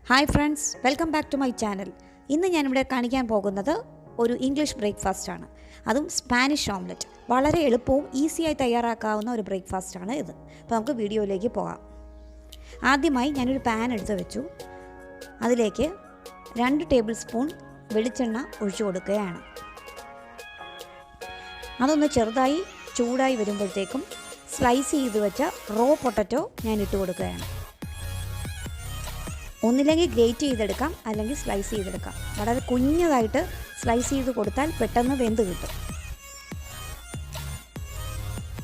Hi friends, welcome back to my channel. ഇന്ന് ഞാനിവിടെ കാണിക്കാൻ പോകുന്നത് ഒരു ഇംഗ്ലീഷ് ബ്രേക്ക്ഫാസ്റ്റാണ്. അതും സ്പാനിഷ് ഓംലെറ്റ്. വളരെ എളുപ്പവും ഈസിയായി തയ്യാറാക്കാവുന്ന ഒരു ബ്രേക്ക്ഫാസ്റ്റാണ് ഇത്. അപ്പോൾ നമുക്ക് വീഡിയോയിലേക്ക് പോകാം. ആദ്യമായി ഞാനൊരു പാൻ എടുത്ത് വെച്ചു. അതിലേക്ക് 2 ടേബിൾ സ്പൂൺ വെളിച്ചെണ്ണ ഒഴിച്ചു കൊടുക്കുകയാണ്. അതൊന്ന് ചെറുതായി ചൂടായി വരുമ്പോഴത്തേക്കും സ്ലൈസ് ചെയ്ത് വെച്ച റോ പൊട്ടറ്റോ ഞാൻ ഇട്ട് കൊടുക്കുകയാണ്. ഒന്നില്ലെങ്കിൽ ഗ്രേറ്റ് ചെയ്തെടുക്കാം, അല്ലെങ്കിൽ സ്ലൈസ് ചെയ്തെടുക്കാം. വളരെ കുഞ്ഞതായിട്ട് സ്ലൈസ് ചെയ്ത് കൊടുത്താൽ പെട്ടെന്ന് വെന്ത് കിട്ടും.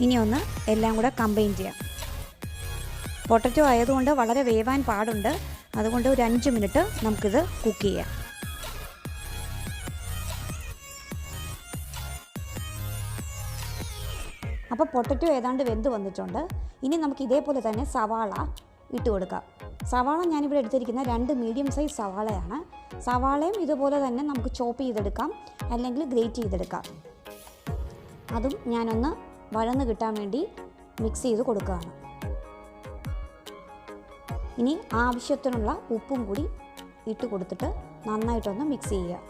ഇനി ഒന്ന് എല്ലാം കൂടെ കമ്പൈൻ ചെയ്യാം. പൊട്ടറ്റോ ആയതുകൊണ്ട് വളരെ വേവാൻ പാടുണ്ട്. അതുകൊണ്ട് ഒരു 5 മിനിറ്റ് നമുക്കിത് കുക്ക് ചെയ്യാം. അപ്പോൾ പൊട്ടറ്റോ ഏതാണ്ട് വെന്ത് വന്നിട്ടുണ്ട്. ഇനി നമുക്ക് ഇതേപോലെ തന്നെ സവാള ഇട്ട് കൊടുക്കാം. സവാള ഞാനിവിടെ എടുത്തിരിക്കുന്ന 2 മീഡിയം സൈസ് സവാളയാണ്. സവാളയും ഇതുപോലെ തന്നെ നമുക്ക് ചോപ്പ് ചെയ്തെടുക്കാം, അല്ലെങ്കിൽ ഗ്രേറ്റ് ചെയ്തെടുക്കാം. അതും ഞാനൊന്ന് വഴന്ന് കിട്ടാൻ വേണ്ടി മിക്സ് ചെയ്ത് കൊടുക്കുകയാണ്. ഇനി ആവശ്യത്തിനുള്ള ഉപ്പും കൂടി ഇട്ട് കൊടുത്തിട്ട് നന്നായിട്ടൊന്ന് മിക്സ് ചെയ്യുക.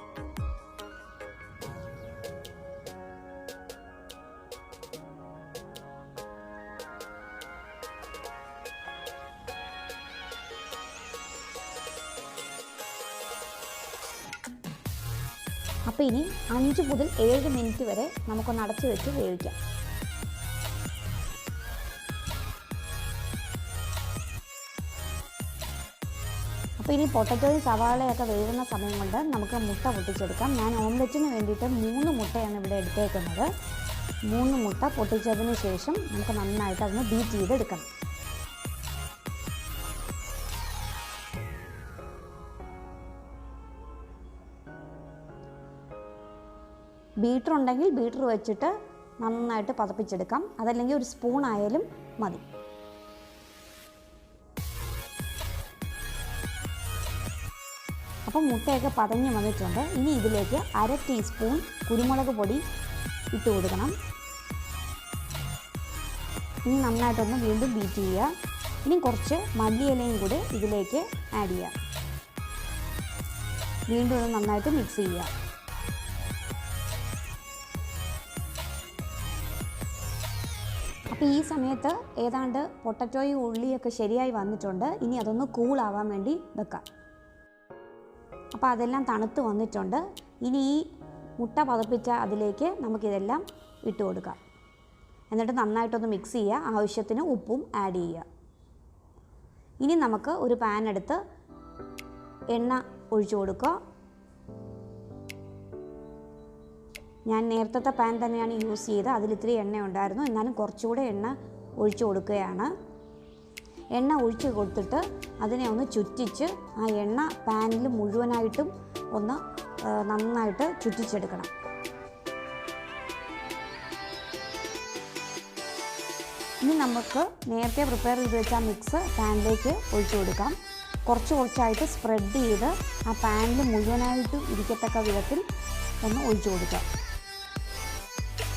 അപ്പോൾ ഇനി 5 മുതൽ 7 മിനിറ്റ് വരെ നമുക്കൊന്ന് അടച്ചു വെച്ച് വേവിക്കാം. അപ്പോൾ ഇനി പൊട്ടറ്റോയും സവാളയൊക്കെ വേവുന്ന സമയം കൊണ്ട് നമുക്ക് മുട്ട പൊട്ടിച്ചെടുക്കാം. ഞാൻ ഓംലെറ്റിന് വേണ്ടിയിട്ട് 3 മുട്ടയാണ് ഇവിടെ എടുത്തേക്കുന്നത്. 3 മുട്ട പൊട്ടിച്ചതിന് ശേഷം നമുക്ക് നന്നായിട്ട് അതൊന്ന് ബീറ്റ് ചെയ്തെടുക്കണം. ബീറ്റർ ഉണ്ടെങ്കിൽ ബീറ്റർ വെച്ചിട്ട് നന്നായിട്ട് പതപ്പിച്ചെടുക്കാം. അതല്ലെങ്കിൽ ഒരു സ്പൂൺ ആയാലും മതി. അപ്പം മുട്ടയൊക്കെ പതഞ്ഞ് വന്നിട്ടുണ്ട്. ഇനി ഇതിലേക്ക് 1/2 ടീസ്പൂൺ കുരുമുളക് പൊടി ഇട്ട് കൊടുക്കണം. ഇനി നന്നായിട്ടൊന്ന് വീണ്ടും ബീറ്റ് ചെയ്യുക. ഇനി കുറച്ച് മല്ലിയിലയും കൂടി ഇതിലേക്ക് ആഡ് ചെയ്യുക. വീണ്ടും ഒന്ന് നന്നായിട്ട് മിക്സ് ചെയ്യുക. അപ്പോൾ ഈ സമയത്ത് ഏതാണ്ട് പൊട്ടറ്റോയും ഉള്ളിയൊക്കെ ശരിയായി വന്നിട്ടുണ്ട്. ഇനി അതൊന്ന് കൂളാവാൻ വേണ്ടി വെക്കാം. അപ്പോൾ അതെല്ലാം തണുത്ത് വന്നിട്ടുണ്ട്. ഇനി ഈ മുട്ട പതപ്പിച്ച അതിലേക്ക് നമുക്കിതെല്ലാം ഇട്ട് കൊടുക്കാം. എന്നിട്ട് നന്നായിട്ടൊന്ന് മിക്സ് ചെയ്യുക. ആവശ്യത്തിന് ഉപ്പും ആഡ് ചെയ്യുക. ഇനി നമുക്ക് ഒരു പാൻ എടുത്ത് എണ്ണ ഒഴിച്ചു കൊടുക്കുക. ഞാൻ നേരത്തെ പാൻ തന്നെയാണ് യൂസ് ചെയ്തത്. അതിലിത്തിരി എണ്ണ ഉണ്ടായിരുന്നു. എന്നാലും കുറച്ചുകൂടെ എണ്ണ ഒഴിച്ചു കൊടുക്കുകയാണ്. എണ്ണ ഒഴിച്ച് കൊടുത്തിട്ട് അതിനെ ഒന്ന് ചുറ്റിച്ച് ആ എണ്ണ പാനിൽ മുഴുവനായിട്ടും ഒന്ന് നന്നായിട്ട് ചുറ്റിച്ചെടുക്കണം. ഇനി നമുക്ക് നേരത്തെ പ്രിപ്പയർ ചെയ്ത് വെച്ച മിക്സ് പാനിലേക്ക് ഒഴിച്ചു കൊടുക്കാം. കുറച്ചായിട്ട് സ്പ്രെഡ് ചെയ്ത് ആ പാനിൽ മുഴുവനായിട്ടും ഇരിക്കത്തക്ക വിധത്തിൽ ഒന്ന് ഒഴിച്ചു കൊടുക്കാം.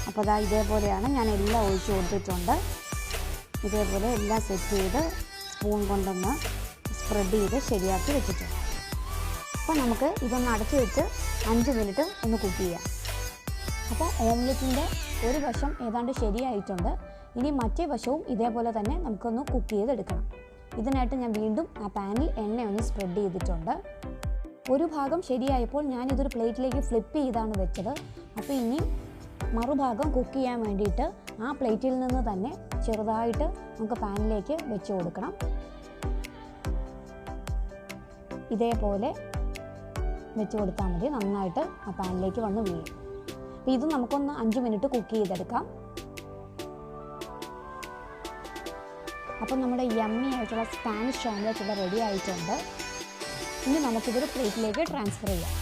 അപ്പോൾ അതാ ഇതേപോലെയാണ് ഞാൻ എല്ലാം ഒഴിച്ചു കൊടുത്തിട്ടുണ്ട്. ഇതേപോലെ എല്ലാം സെറ്റ് ചെയ്ത് സ്പൂൺ കൊണ്ടൊന്ന് സ്പ്രെഡ് ചെയ്ത് ശരിയാക്കി വെച്ചിട്ടുണ്ട്. അപ്പോൾ നമുക്ക് ഇതൊന്ന് അടച്ചു വെച്ച് 5 മിനിറ്റ് ഒന്ന് കുക്ക് ചെയ്യാം. അപ്പോൾ ഓംലെറ്റിൻ്റെ ഒരു വശം ഏതാണ്ട് ശരിയായിട്ടുണ്ട്. ഇനി മറ്റേ വശവും ഇതേപോലെ തന്നെ നമുക്കൊന്ന് കുക്ക് ചെയ്തെടുക്കണം. ഇതിനായിട്ട് ഞാൻ വീണ്ടും ആ പാനിൽ എണ്ണയൊന്ന് സ്പ്രെഡ് ചെയ്തിട്ടുണ്ട്. ഒരു ഭാഗം ശരിയായപ്പോൾ ഞാനിതൊരു പ്ലേറ്റിലേക്ക് ഫ്ലിപ്പ് ചെയ്താണ് വെച്ചത്. അപ്പോൾ ഇനി മറുഭാഗം കുക്ക് ചെയ്യാൻ വേണ്ടിയിട്ട് ആ പ്ലേറ്റിൽ നിന്ന് തന്നെ ചെറുതായിട്ട് നമുക്ക് പാനിലേക്ക് വെച്ച് കൊടുക്കണം. ഇതേപോലെ വെച്ച് കൊടുത്താൽ മതി. നന്നായിട്ട് ആ പാനിലേക്ക് വന്ന് വീഴും. അപ്പോൾ ഇത് നമുക്കൊന്ന് 5 മിനിറ്റ് കുക്ക് ചെയ്തെടുക്കാം. അപ്പം നമ്മുടെ യമ്മി ആയിട്ടുള്ള സ്പാനിഷ് ഓംലെറ്റ് ഇവിടെ റെഡി ആയിട്ടുണ്ട്. ഇനി നമുക്കിതൊരു പ്ലേറ്റിലേക്ക് ട്രാൻസ്ഫർ ചെയ്യാം.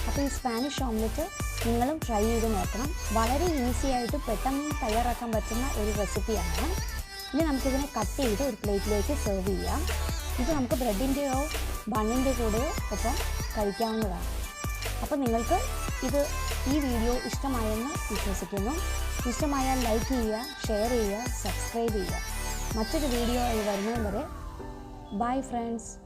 അപ്പോൾ ഈ സ്പാനിഷ് ഓംലെറ്റ് നിങ്ങളും ട്രൈ ചെയ്ത് നോക്കണം. വളരെ ഈസി ആയിട്ട് പെട്ടെന്ന് തയ്യാറാക്കാൻ പറ്റുന്ന ഒരു റെസിപ്പിയാണ്. ഇനി നമുക്കിതിനെ കട്ട് ചെയ്ത് ഒരു പ്ലേറ്റിലേക്ക് സെർവ് ചെയ്യാം. ഇത് നമുക്ക് ബ്രെഡിൻ്റെയോ ബണ്ണിൻ്റെ കൂടെയോ ഒപ്പം കഴിക്കാവുന്നതാണ്. അപ്പോൾ നിങ്ങൾക്ക് ഈ വീഡിയോ ഇഷ്ടമായെന്ന് വിശ്വസിക്കുന്നു. ഇഷ്ടമായാൽ ലൈക്ക് ചെയ്യുക, ഷെയർ ചെയ്യുക, സബ്സ്ക്രൈബ് ചെയ്യുക. മറ്റൊരു വീഡിയോ ആയി വരുന്നതുവരെ ബൈ ഫ്രണ്ട്സ്.